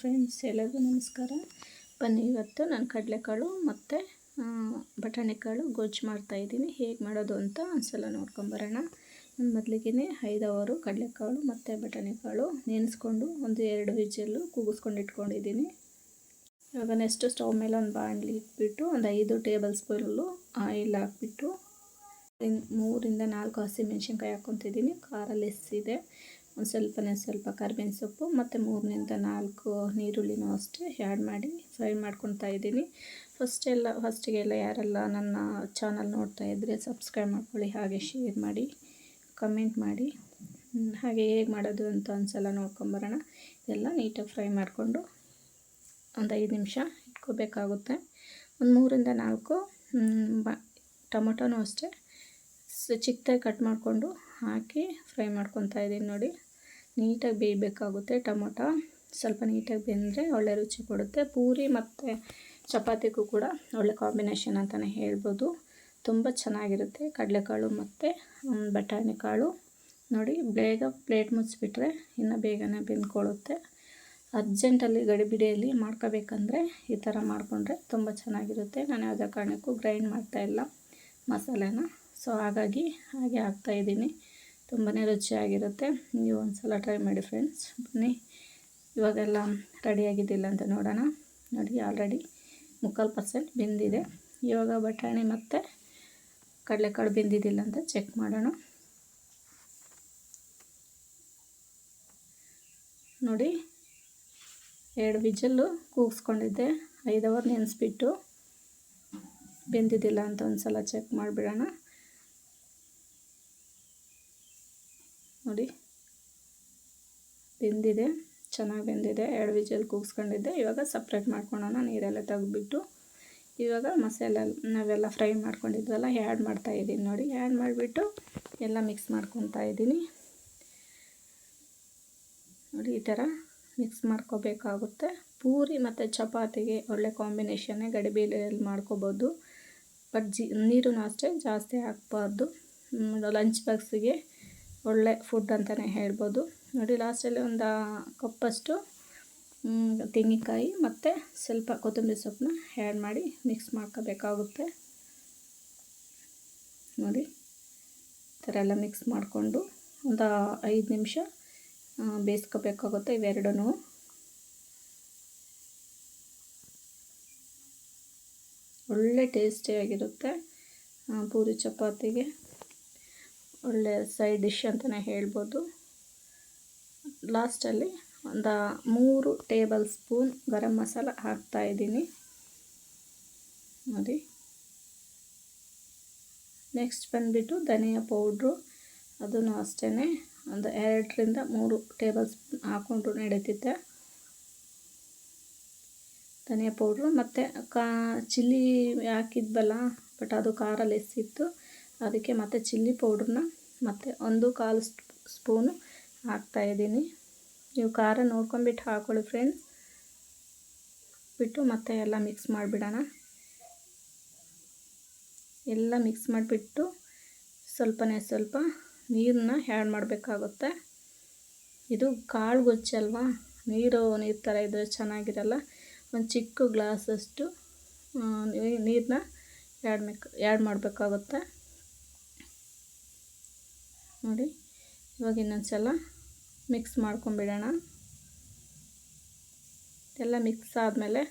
Friends, ಎಲ್ಲರಿಗೂ ನಮಸ್ಕಾರ. ಬನ್ನಿ, ಇವತ್ತು ನಾನು ಕಡಲೆಕಾಳು ಮತ್ತು ಬಟಾಣಿಕಾಳು ಗೊಜ್ಜು ಮಾಡ್ತಾಯಿದ್ದೀನಿ. ಹೇಗೆ ಮಾಡೋದು ಅಂತ ಒಂದ್ಸಲ ನೋಡ್ಕೊಂಬರೋಣ. ನಾನು ಮೊದಲಿಗೆ 5 ಅವರು ಕಡಲೆಕಾಳು ಮತ್ತು ಬಟಾಣಿಕಾಳು ನೆನೆಸ್ಕೊಂಡು ಒಂದು 2 ವಿಜಲ್ಲು ಕೂಗಿಸ್ಕೊಂಡು ಇಟ್ಕೊಂಡಿದ್ದೀನಿ. ಇವಾಗ ನೆಕ್ಸ್ಟ್ ಸ್ಟವ್ ಮೇಲೆ ಒಂದು ಬಾಣಲಿ ಇಟ್ಬಿಟ್ಟು ಒಂದು 5 ಟೇಬಲ್ ಸ್ಪೂನು ಆಯಿಲ್ ಹಾಕ್ಬಿಟ್ಟು 3 ರಿಂದ 4 ಹಸಿಮೆಣ್ಸಿನ್ಕಾಯಿ ಹಾಕ್ಕೊತಿದ್ದೀನಿ. ಖಾರ ಲೆಸ್ ಇದೆ. ಒಂದು ಸ್ವಲ್ಪ ಕರಿಬೇವಿನ ಸೊಪ್ಪು ಮತ್ತು 3 ರಿಂದ 4 ನೀರುಳ್ಳಿನೂ ಅಷ್ಟೇ ಆ್ಯಡ್ ಮಾಡಿ ಫ್ರೈ ಮಾಡ್ಕೊತಾ ಇದ್ದೀನಿ. ಫಸ್ಟಿಗೆಲ್ಲ ಯಾರೆಲ್ಲ ನನ್ನ ಚಾನಲ್ ನೋಡ್ತಾ ಇದ್ದರೆ ಸಬ್ಸ್ಕ್ರೈಬ್ ಮಾಡ್ಕೊಳ್ಳಿ, ಹಾಗೆ ಶೇರ್ ಮಾಡಿ, ಕಮೆಂಟ್ ಮಾಡಿ. ಹಾಗೆ ಹೇಗೆ ಮಾಡೋದು ಅಂತ ಒಂದ್ಸಲ ನೋಡ್ಕೊಂಬರೋಣ. ಎಲ್ಲ ನೀಟಾಗಿ ಫ್ರೈ ಮಾಡಿಕೊಂಡು ಒಂದು 5 ನಿಮಿಷ ಇಟ್ಕೋಬೇಕಾಗುತ್ತೆ. ಒಂದು 3 ರಿಂದ 4 ಟೊಮೊಟೊನೂ ಅಷ್ಟೇ ಚಿಕ್ಕದಾಗಿ ಕಟ್ ಮಾಡಿಕೊಂಡು ಹಾಕಿ ಫ್ರೈ ಮಾಡ್ಕೊತಾ ಇದ್ದೀನಿ. ನೋಡಿ, ನೀಟಾಗಿ ಬೇಯಬೇಕಾಗುತ್ತೆ. ಟೊಮೊಟೊ ಸ್ವಲ್ಪ ನೀಟಾಗಿ ಬೆಂದರೆ ಒಳ್ಳೆ ರುಚಿ ಕೊಡುತ್ತೆ. ಪೂರಿ ಮತ್ತು ಚಪಾತಿಗೂ ಕೂಡ ಒಳ್ಳೆ ಕಾಂಬಿನೇಷನ್ ಅಂತಲೇ ಹೇಳ್ಬೋದು. ತುಂಬ ಚೆನ್ನಾಗಿರುತ್ತೆ ಕಡಲೆಕಾಳು ಮತ್ತು ಬಟಾಣಿಕಾಳು. ನೋಡಿ, ಬೇಗ ಪ್ಲೇಟ್ ಮುಚ್ಚಿಬಿಟ್ರೆ ಇನ್ನು ಬೇಗನೆ ಬೆಂದ್ಕೊಳ್ಳುತ್ತೆ. ಅರ್ಜೆಂಟಲ್ಲಿ ಗಡಿಬಿಡಿಯಲ್ಲಿ ಮಾಡ್ಕೋಬೇಕಂದ್ರೆ ಈ ಥರ ಮಾಡಿಕೊಂಡ್ರೆ ತುಂಬ ಚೆನ್ನಾಗಿರುತ್ತೆ. ನಾನು ಯಾವುದೇ ಕಾರಣಕ್ಕೂ ಗ್ರೈಂಡ್ ಮಾಡ್ತಾಯಿಲ್ಲ ಮಸಾಲೆನ, ಸೊ ಹಾಗಾಗಿ ಹಾಗೆ ಹಾಕ್ತಾಯಿದ್ದೀನಿ. ತುಂಬಾ ರುಚಿಯಾಗಿರುತ್ತೆ. ನೀವು ಒಂದು ಸಲ ಟ್ರೈ ಮಾಡಿ ಫ್ರೆಂಡ್ಸ್. ಬನ್ನಿ, ಇವಾಗೆಲ್ಲ ರೆಡಿಯಾಗಿದ್ದಿಲ್ಲ ಅಂತ ನೋಡೋಣ. ನೋಡಿ, ಆಲ್ರೆಡಿ 3/4% ಬೆಂದಿದೆ. ಇವಾಗ ಬಟಾಣಿ ಮತ್ತು ಕಡಲೆಕಾಳು ಬೆಂದಿದ್ದಿಲ್ಲ ಅಂತ ಚೆಕ್ ಮಾಡೋಣ. ನೋಡಿ, 2 ವಿಜಲ್ಲು ಕೂಗಿಸ್ಕೊಂಡಿದ್ದೆ. 5 ಅವರ್ ನೆನೆಸ್ಬಿಟ್ಟು ಬೆಂದಿದ್ದಿಲ್ಲ ಅಂತ ಒಂದು ಸಲ ಚೆಕ್ ಮಾಡಿಬಿಡೋಣ. ನೋಡಿ, ಬೆಂದಿದೆ, ಚೆನ್ನಾಗಿ ಬೆಂದಿದೆ. 2 ವಿಜಲ್ ಕೂಗಿಸ್ಕೊಂಡಿದ್ದೆ. ಇವಾಗ ಸಪ್ರೇಟ್ ಮಾಡ್ಕೊಳ್ಳೋಣ, ನೀರೆಲ್ಲ ತೆಗೆದ್ಬಿಟ್ಟು. ಇವಾಗ ಮಸಾಲೆ ನಾವೆಲ್ಲ ಫ್ರೈ ಮಾಡ್ಕೊಂಡಿದ್ವಲ್ಲ ಆ್ಯಡ್ ಮಾಡ್ತಾಯಿದ್ದೀನಿ. ನೋಡಿ, ಆ್ಯಡ್ ಮಾಡಿಬಿಟ್ಟು ಎಲ್ಲ ಮಿಕ್ಸ್ ಮಾಡ್ಕೊತಾ ಇದ್ದೀನಿ. ನೋಡಿ, ಈ ಥರ ಮಿಕ್ಸ್ ಮಾಡ್ಕೋಬೇಕಾಗುತ್ತೆ. ಪೂರಿ ಮತ್ತು ಚಪಾತಿಗೆ ಒಳ್ಳೆ ಕಾಂಬಿನೇಷನ್ನೇ. ಗಡಿಬಿಡಿಯಲ್ಲಿ ಮಾಡ್ಕೋಬೋದು. ಬಟ್ ನೀರೂ ಅಷ್ಟೇ ಜಾಸ್ತಿ ಹಾಕ್ಬಾರ್ದು. ಲಂಚ್ ಬಾಕ್ಸಿಗೆ ಒಳ್ಳೆ ಫುಡ್ ಅಂತಲೇ ಹೇಳ್ಬೋದು. ನೋಡಿ, ಲಾಸ್ಟಲ್ಲಿ ಒಂದು ಕಪ್ಪಷ್ಟು ತೆಂಗಿನಕಾಯಿ ಮತ್ತು ಸ್ವಲ್ಪ ಕೊತ್ತಂಬರಿ ಸೊಪ್ಪನ್ನ ಆ್ಯಡ್ ಮಾಡಿ ಮಿಕ್ಸ್ ಮಾಡ್ಕೋಬೇಕಾಗುತ್ತೆ. ನೋಡಿ, ಈ ಥರ ಎಲ್ಲ ಮಿಕ್ಸ್ ಮಾಡಿಕೊಂಡು ಒಂದು 5 ನಿಮಿಷ ಬೇಯಿಸ್ಕೋಬೇಕಾಗುತ್ತೆ ಇವೆರಡೂ. ಒಳ್ಳೆ ಟೇಸ್ಟಿಯಾಗಿರುತ್ತೆ. ಪೂರಿ ಚಪಾತಿಗೆ ಒಳ್ಳೆ ಸೈಡ್ ಡಿಶ್ ಅಂತಲೇ ಹೇಳ್ಬೋದು. ಲಾಸ್ಟಲ್ಲಿ ಒಂದು 3 ಟೇಬಲ್ ಸ್ಪೂನ್ ಗರಂ ಮಸಾಲ ಹಾಕ್ತಾಯಿದ್ದೀನಿ. ನೋಡಿ, ನೆಕ್ಸ್ಟ್ ಬಂದುಬಿಟ್ಟು ಧನಿಯಾ ಪೌಡ್ರು, ಅದನ್ನು ಅಷ್ಟೇ ಒಂದು 2 ರಿಂದ 3 ಟೇಬಲ್ ಸ್ಪೂನ್ ಹಾಕ್ಕೊಂಡ್ರು ನಡೀತಿದ್ದೆ. ಧನಿಯಾ ಪೌಡ್ರು ಮತ್ತು ಚಿಲ್ಲಿ ಹಾಕಿದ್ವಲ್ಲ, ಬಟ್ ಅದು ಖಾರ ಲೆಸ್ ಇತ್ತು. ಅದಕ್ಕೆ ಮತ್ತು ಚಿಲ್ಲಿ ಪೌಡ್ರನ್ನ ಮತ್ತು 1/4 ಸ್ಪೂನು ಹಾಕ್ತಾಯಿದ್ದೀನಿ. ನೀವು ಖಾರ ನೋಡ್ಕೊಂಬಿಟ್ಟು ಹಾಕ್ಕೊಳ್ಳಿ ಫ್ರೆಂಡ್ಸ್. ಬಿಟ್ಟು ಮತ್ತೆ ಎಲ್ಲ ಮಿಕ್ಸ್ ಮಾಡಿಬಿಡೋಣ. ಎಲ್ಲ ಮಿಕ್ಸ್ ಮಾಡಿಬಿಟ್ಟು ಸ್ವಲ್ಪ ನೀರನ್ನ ಆ್ಯಡ್ ಮಾಡಬೇಕಾಗುತ್ತೆ. ಇದು ಕಾಳು ಗೊಜ್ಜಲ್ವಾ, ನೀರು ಥರ ಇದ್ದರೆ ಚೆನ್ನಾಗಿರಲ್ಲ. ಒಂದು ಚಿಕ್ಕ ಗ್ಲಾಸಷ್ಟು ನೀರನ್ನ ಆ್ಯಡ್ ಮಾಡಬೇಕಾಗುತ್ತೆ. ನೋಡಿ, ಇವಾಗ ಇನ್ನೊಂದು ಸಲ ಮಿಕ್ಸ್ ಮಾಡ್ಕೊಂಬಿಡೋಣ. ಎಲ್ಲ ಮಿಕ್ಸ್ ಆದಮೇಲೆ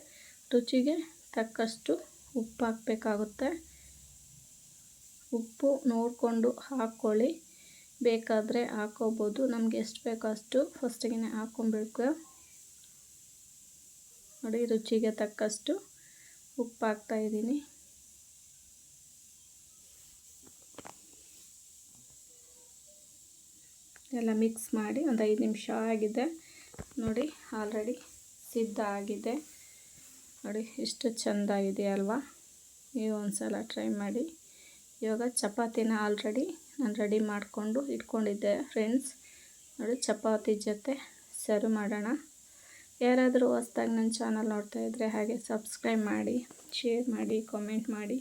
ರುಚಿಗೆ ತಕ್ಕಷ್ಟು ಉಪ್ಪು ಹಾಕಬೇಕಾಗುತ್ತೆ. ಉಪ್ಪು ನೋಡಿಕೊಂಡು ಹಾಕ್ಕೊಳ್ಳಿ, ಬೇಕಾದರೆ ಹಾಕ್ಕೋಬೋದು. ನಮಗೆ ಎಷ್ಟು ಬೇಕೋ ಅಷ್ಟು ಫಸ್ಟಿಗೆ ಹಾಕ್ಕೊಂಬಿಡ್ಬೇಕು. ನೋಡಿ, ರುಚಿಗೆ ತಕ್ಕಷ್ಟು ಉಪ್ಪು ಹಾಕ್ತಾಯಿದ್ದೀನಿ. ಎಲ್ಲ ಮಿಕ್ಸ್ ಮಾಡಿ ಒಂದು 5 ನಿಮಿಷ ಆಗಿದೆ. ನೋಡಿ, ಆಲ್ರೆಡಿ ಸಿದ್ಧ ಆಗಿದೆ. ನೋಡಿ, ಎಷ್ಟು ಚೆಂದ ಇದೆ ಅಲ್ವಾ. ನೀವು ಒಂದು ಸಲ ಟ್ರೈ ಮಾಡಿ. ಇವಾಗ ಚಪಾತಿನ ಆಲ್ರೆಡಿ ನಾನು ರೆಡಿ ಮಾಡಿಕೊಂಡು ಇಟ್ಕೊಂಡಿದ್ದೆ ಫ್ರೆಂಡ್ಸ್. ನೋಡಿ, ಚಪಾತಿ ಜೊತೆ ಸರ್ವ್ ಮಾಡೋಣ. ಯಾರಾದರೂ ಹೊಸ್ದಾಗಿ ನನ್ನ ಚಾನಲ್ ನೋಡ್ತಾ ಇದ್ದರೆ ಹಾಗೆ ಸಬ್ಸ್ಕ್ರೈಬ್ ಮಾಡಿ, ಶೇರ್ ಮಾಡಿ, ಕಾಮೆಂಟ್ ಮಾಡಿ.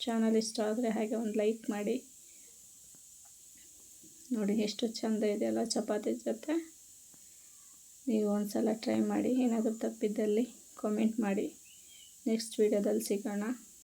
ಚಾನಲ್ ಇಷ್ಟ ಆದರೆ ಹಾಗೆ ಒಂದು ಲೈಕ್ ಮಾಡಿ. ನೋಡಿ ಎಷ್ಟು ಚೆಂದ ಇದೆಯಲ್ಲ ಚಪಾತಿ ಜೊತೆ. ನೀವು ಒಂದು ಸಲ ಟ್ರೈ ಮಾಡಿ. ಏನಾದರೂ ತಪ್ಪಿದ್ದಲ್ಲಿ ಕಾಮೆಂಟ್ ಮಾಡಿ. ನೆಕ್ಸ್ಟ್ ವೀಡಿಯೋದಲ್ಲಿ ಸಿಗೋಣ.